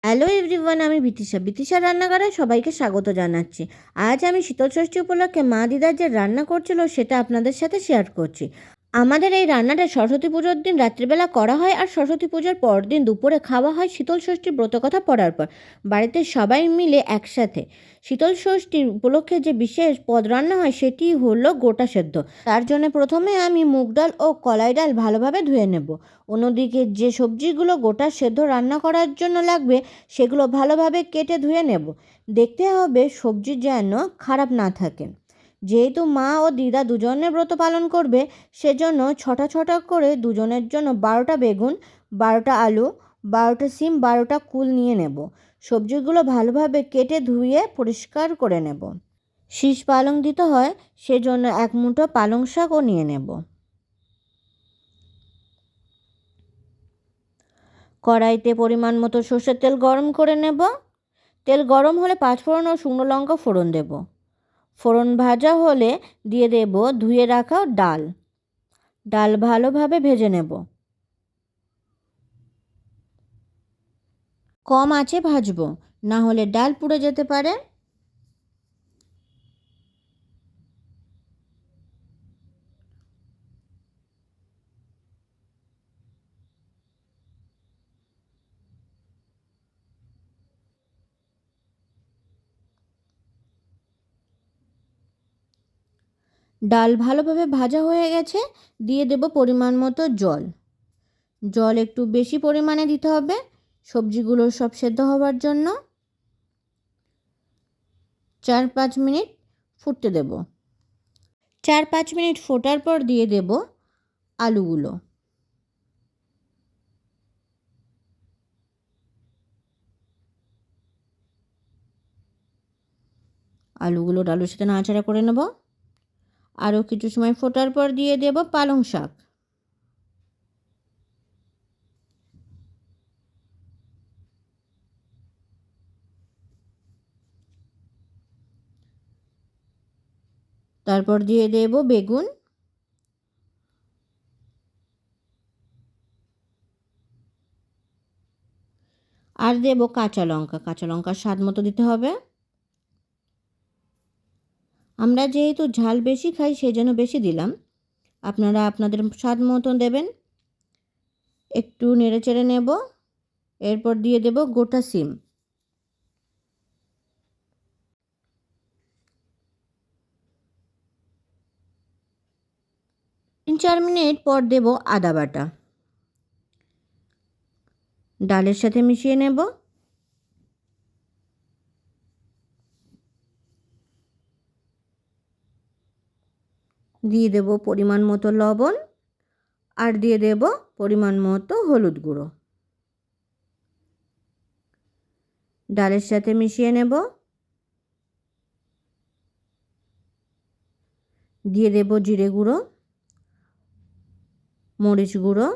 Hello everyone, আমি বিতিশা রান্নাঘরে সবাইকে স্বাগত জানাচ্ছি। আজ আমি শীতল ষষ্ঠী উপলক্ষে মা দিদার যে রান্না করছিল সেটা আপনাদের সাথে শেয়ার করছি। আমাদের এই রান্নাটা সরস্বতী পুজোর দিন রাত্রিবেলা করা হয় আর সরস্বতী পুজোর পরদিন দুপুরে খাওয়া হয় শীতল ষষ্ঠীর ব্রতকথা পড়ার পর বাড়িতে সবাই মিলে একসাথে। শীতল ষষ্ঠীর উপলক্ষে যে বিশেষ পদ রান্না হয় সেটি হলো গোটা সেদ্ধ। তার জন্য প্রথমে আমি মুগ ডাল ও কলাই ডাল ভালোভাবে ধুয়ে নেব। অন্যদিকে যে সবজিগুলো গোটা সেদ্ধ রান্না করার জন্য লাগবে সেগুলো ভালোভাবে কেটে ধুয়ে নেব। দেখতে হবে সবজি যেন খারাপ না থাকে। যেহেতু মা ও দিদা দুজনে ব্রত পালন করবে সেজন্য ছটা ছটা করে দুজনের জন্য 12টা বেগুন, 12টা আলু, 12টা সিম, 12টা কুল নিয়ে নেব। সবজিগুলো ভালোভাবে কেটে ধুয়ে পরিষ্কার করে নেব। শীষ পালং দিতে হয় সেজন্য 1 মুঠো পালং শাকও নিয়ে নেব। কড়াইতে পরিমাণ মতো সর্ষের তেল গরম করে নেব। তেল গরম হলে 5 ফোড়ন ও শুকনো লঙ্কা ফোড়ন দেব। ফোড়ন ভাজা হলে দিয়ে দেব ধুয়ে রাখা ডাল। ডাল ভালোভাবে ভেজে নেব। কম আঁচে ভাজবো, না হলে ডাল পুড়ে যেতে পারে। ডাল ভালোভাবে ভাজা হয়ে গেছে, দিয়ে দেব পরিমাণ মতো জল। জল একটু বেশি পরিমাণে দিতে হবে সবজিগুলো সব সেদ্ধ হওয়ার জন্য। 4-5 মিনিট ফুটতে দেব। 4-5 মিনিট ফোটার পর দিয়ে দেব আলুগুলো। আলুগুলো ডালের সাথে নাড়াচাড়া করে নেব। আরও কিছু সময় ফোটার পর দিয়ে দেব পালং শাক। তারপর দিয়ে দেব বেগুন। আর দেব কাঁচা লঙ্কা। কাঁচা লঙ্কার স্বাদ মতো দিতে হবে। আমরা যেহেতু ঝাল বেশি খাই সেই জন্য বেশি দিলাম, আপনারা আপনাদের স্বাদ মতো দেবেন। একটু নেড়ে চেড়ে নেব। এরপর দিয়ে দেব গোটা সিম। 3-4 মিনিট পর দেব আদা বাটা। ডালের সাথে মিশিয়ে নেব। দিয়ে দেব পরিমাণ মতো লবণ আর দিয়ে দেব পরিমাণ মতো হলুদ গুঁড়ো। ডালের সাথে মিশিয়ে নেব। দিয়ে দেব জিরে গুঁড়ো, মরিচ গুঁড়ো।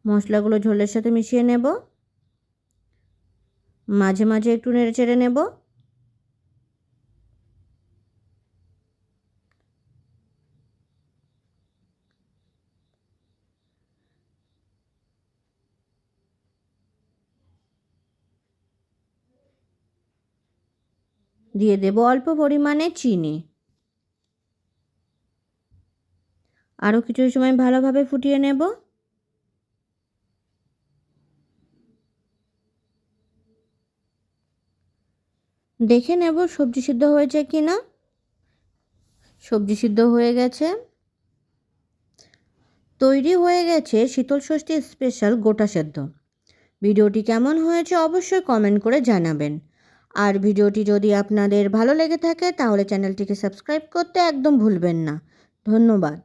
মশলাগুলো ঝোলের সাথে মিশিয়ে নেব। মাঝে মাঝে একটু নেড়ে চেড়ে নেব। দিয়ে দেব অল্প পরিমাণে চিনি। আরও কিছু সময় ভালোভাবে ফুটিয়ে নেব। দেখে নেব সবজি সিদ্ধ হয়েছে কি না। সবজি সিদ্ধ হয়ে গেছে। তৈরি হয়ে গেছে শীতল ষষ্ঠী স্পেশাল গোটা সেদ্ধ। ভিডিওটি কেমন হয়েছে অবশ্যই কমেন্ট করে জানাবেন। আর ভিডিওটি যদি আপনাদের ভালো লেগে থাকে তাহলে চ্যানেলটিকে সাবস্ক্রাইব করতে একদম ভুলবেন না। ধন্যবাদ।